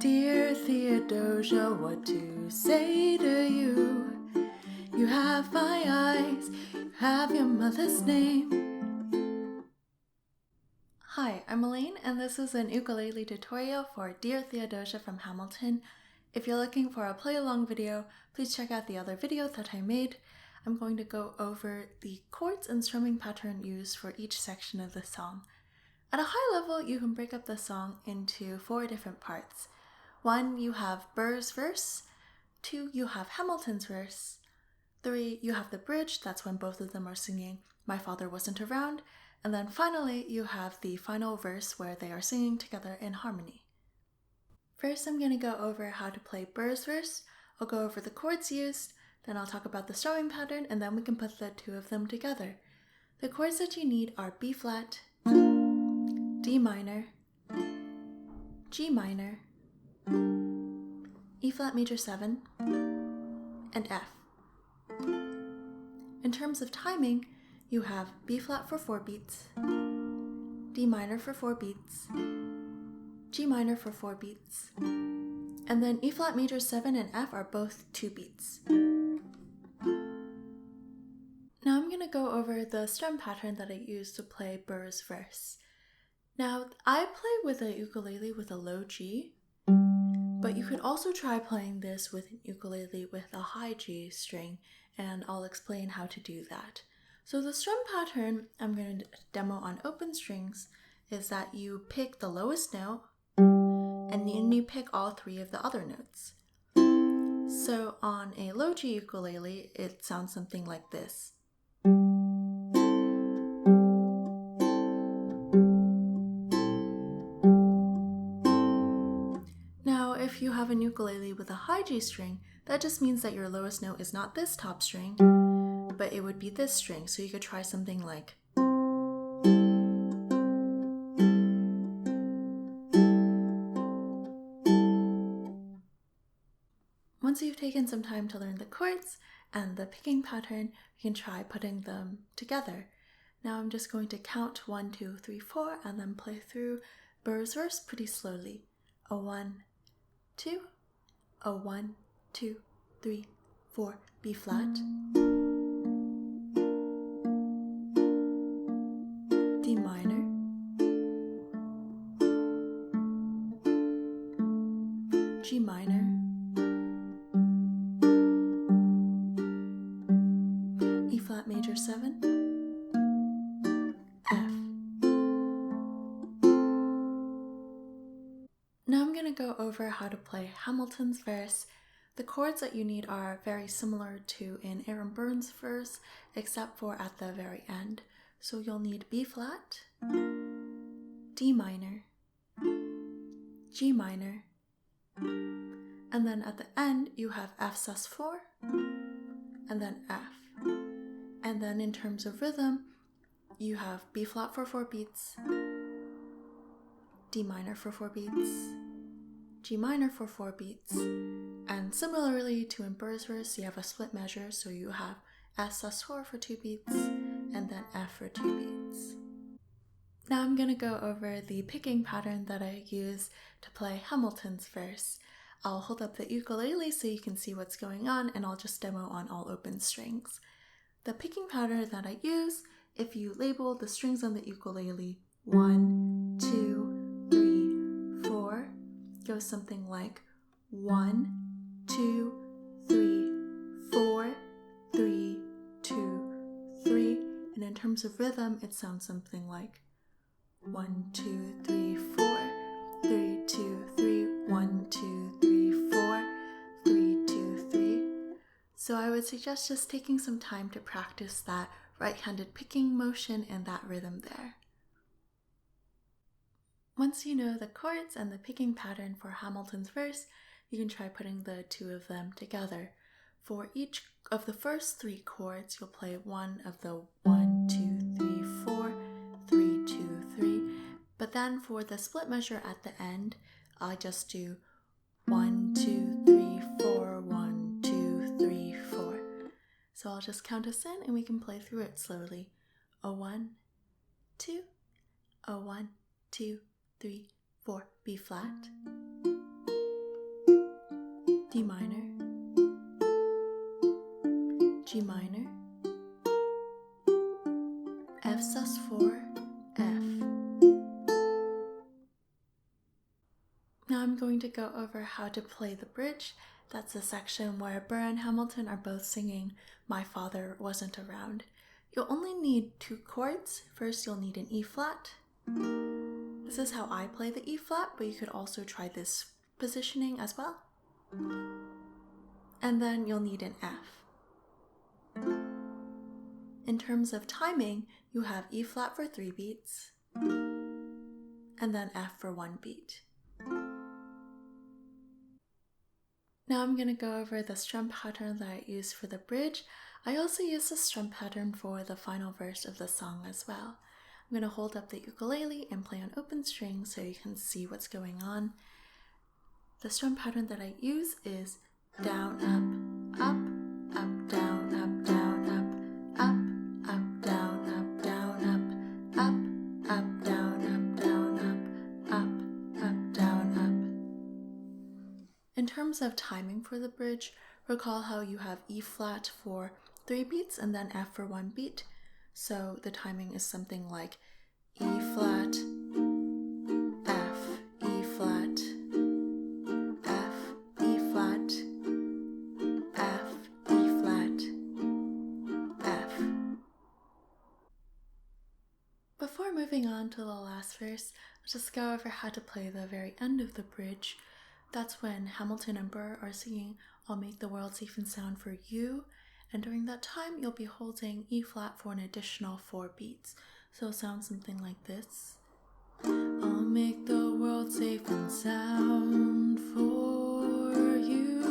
Dear Theodosia, what to say to you? You have my eyes, you have your mother's name. Hi, I'm Elaine, and this is an ukulele tutorial for Dear Theodosia from Hamilton. If you're looking for a play-along video, please check out the other video that I made. I'm going to go over the chords and strumming pattern used for each section of the song. At a high level, you can break up the song into 4 different parts. 1, you have Burr's verse. 2, you have Hamilton's verse. 3, you have the bridge, that's when both of them are singing My Father Wasn't Around. And then finally, you have the final verse where they are singing together in harmony. First, I'm going to go over how to play Burr's verse. I'll go over the chords used, then I'll talk about the strumming pattern, and then we can put the 2 of them together. The chords that you need are B flat, D minor, G minor, E flat major 7, and F. In terms of timing, you have B flat for 4 beats, D minor for 4 beats, G minor for 4 beats, and then E flat major 7 and F are both 2 beats. Now I'm going to go over the strum pattern that I used to play Burr's verse. Now, I play with a ukulele with a low G, but you could also try playing this with an ukulele with a high G string, and I'll explain how to do that. So the strum pattern I'm going to demo on open strings is that you pick the lowest note, and then you pick all 3 of the other notes. So on a low G ukulele, it sounds something like this. Now, if you have a ukulele with a high G string, that just means that your lowest note is not this top string, but it would be this string. So you could try something like. Once you've taken some time to learn the chords and the picking pattern, you can try putting them together. Now I'm just going to count 1, 2, 3, 4, and then play through Burr's verse pretty slowly. A 1, 2, a 1, 2, 3, 4, B flat, D minor, G minor, E flat major 7, F. Now I'm going to go over how to play Hamilton's verse. The chords that you need are very similar to in Aaron Burr's verse, except for at the very end. So you'll need B flat, D minor, G minor, and then at the end you have F sus4, and then F. And then in terms of rhythm, you have B flat for 4 beats, D minor for 4 beats, G minor for 4 beats, and similarly to in Burr's verse, you have a split measure, so you have S sus4 for 2 beats, and then F for 2 beats. Now I'm going to go over the picking pattern that I use to play Hamilton's verse. I'll hold up the ukulele so you can see what's going on, and I'll just demo on all open strings. The picking pattern that I use, if you label the strings on the ukulele 1, 2, 3, 4, goes something like 1, 2, 3, 4, 3, 2, 3. And in terms of rhythm, it sounds something like 1, 2, 3, 4, 3, 2, 3, 1, 2, 3, 4, 3, 2, 3. So I would suggest just taking some time to practice that right-handed picking motion and that rhythm there. Once you know the chords and the picking pattern for Hamilton's verse, you can try putting the 2 of them together. For each of the first 3 chords, you'll play one of the 1, 2, 3, 4, 3, 2, 3. But then for the split measure at the end, I just do 1, 2, 3, 4, 1, 2, 3, 4. So I'll just count us in and we can play through it slowly. A 1, 2, a 1, 2, 3, 4, B flat, D minor, G minor, F sus4, F. Now I'm going to go over how to play the bridge. That's the section where Burr and Hamilton are both singing My Father Wasn't Around. You'll only need 2 chords. First you'll need an E flat. This is how I play the E flat, but you could also try this positioning as well. And then you'll need an F. In terms of timing, you have E flat for 3 beats, and then F for 1 beat. Now I'm going to go over the strum pattern that I use for the bridge. I also use the strum pattern for the final verse of the song as well. I'm going to hold up the ukulele and play on open strings so you can see what's going on. The strum pattern that I use is down, up, up, up, down, up, down, up, up, up, down, up, down, up, up, up, down, up, down, up, up, up, down, up. In terms of timing for the bridge, recall how you have E flat for 3 beats and then F for 1 beat. So the timing is something like E flat, F, E flat, F, E flat, F, E flat, F. Before moving on to the last verse, let's just go over how to play the very end of the bridge. That's when Hamilton and Burr are singing I'll Make the World Safe and Sound for You, and during that time you'll be holding E flat for an additional 4 beats. So it'll sound something like this. I'll make the world safe and sound for you.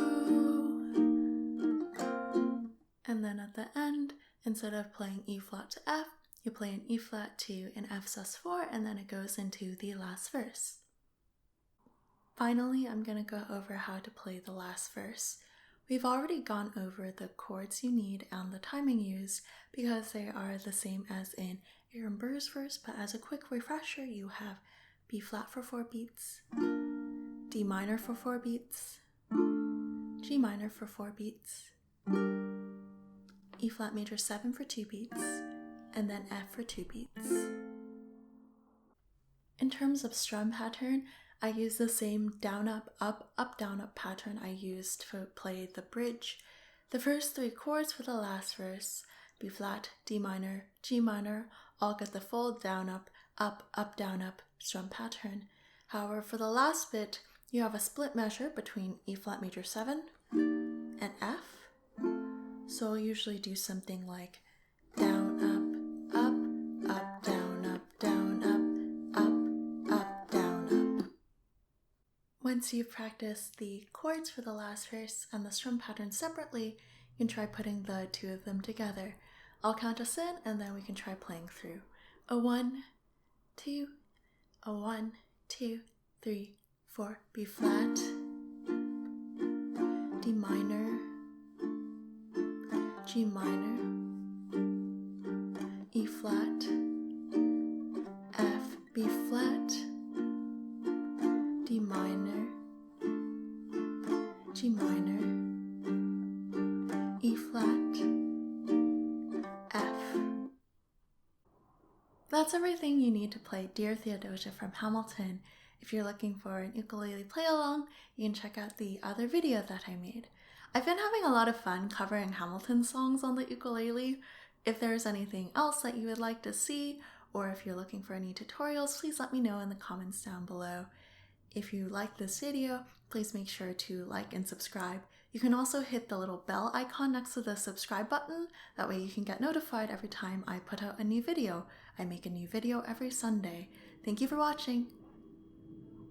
And then at the end, instead of playing E flat to F, you play an E flat to an F sus4, and then it goes into the last verse. Finally, I'm going to go over how to play the last verse. We've already gone over the chords you need and the timing used because they are the same as in Aaron Burr's verse, but as a quick refresher, you have B flat for 4 beats, D minor for 4 beats, G minor for 4 beats, E flat major 7 for 2 beats, and then F for 2 beats. In terms of strum pattern, I use the same down, up, down, up pattern I used to play the bridge. The first 3 chords for the last verse, B flat, D minor, G minor, all get the full down, up, down, up strum pattern. However, for the last bit, you have a split measure between E flat major 7 and F. So I'll usually do something like down, up, down, up, down, up, down, up. Once you've practiced the chords for the last verse and the strum pattern separately, you can try putting the 2 of them together. I'll count us in and then we can try playing through. A 1, 2, a 1, 2, 3, 4, B flat, D minor, G minor, E flat, F, B flat, D minor, G minor, E flat, F. That's everything you need to play Dear Theodosia from Hamilton. If you're looking for an ukulele play-along, you can check out the other video that I made. I've been having a lot of fun covering Hamilton songs on the ukulele. If there's anything else that you would like to see, or if you're looking for any tutorials, please let me know in the comments down below. If you like this video, please make sure to like and subscribe. You can also hit the little bell icon next to the subscribe button. That way you can get notified every time I put out a new video. I make a new video every Sunday. Thank you for watching.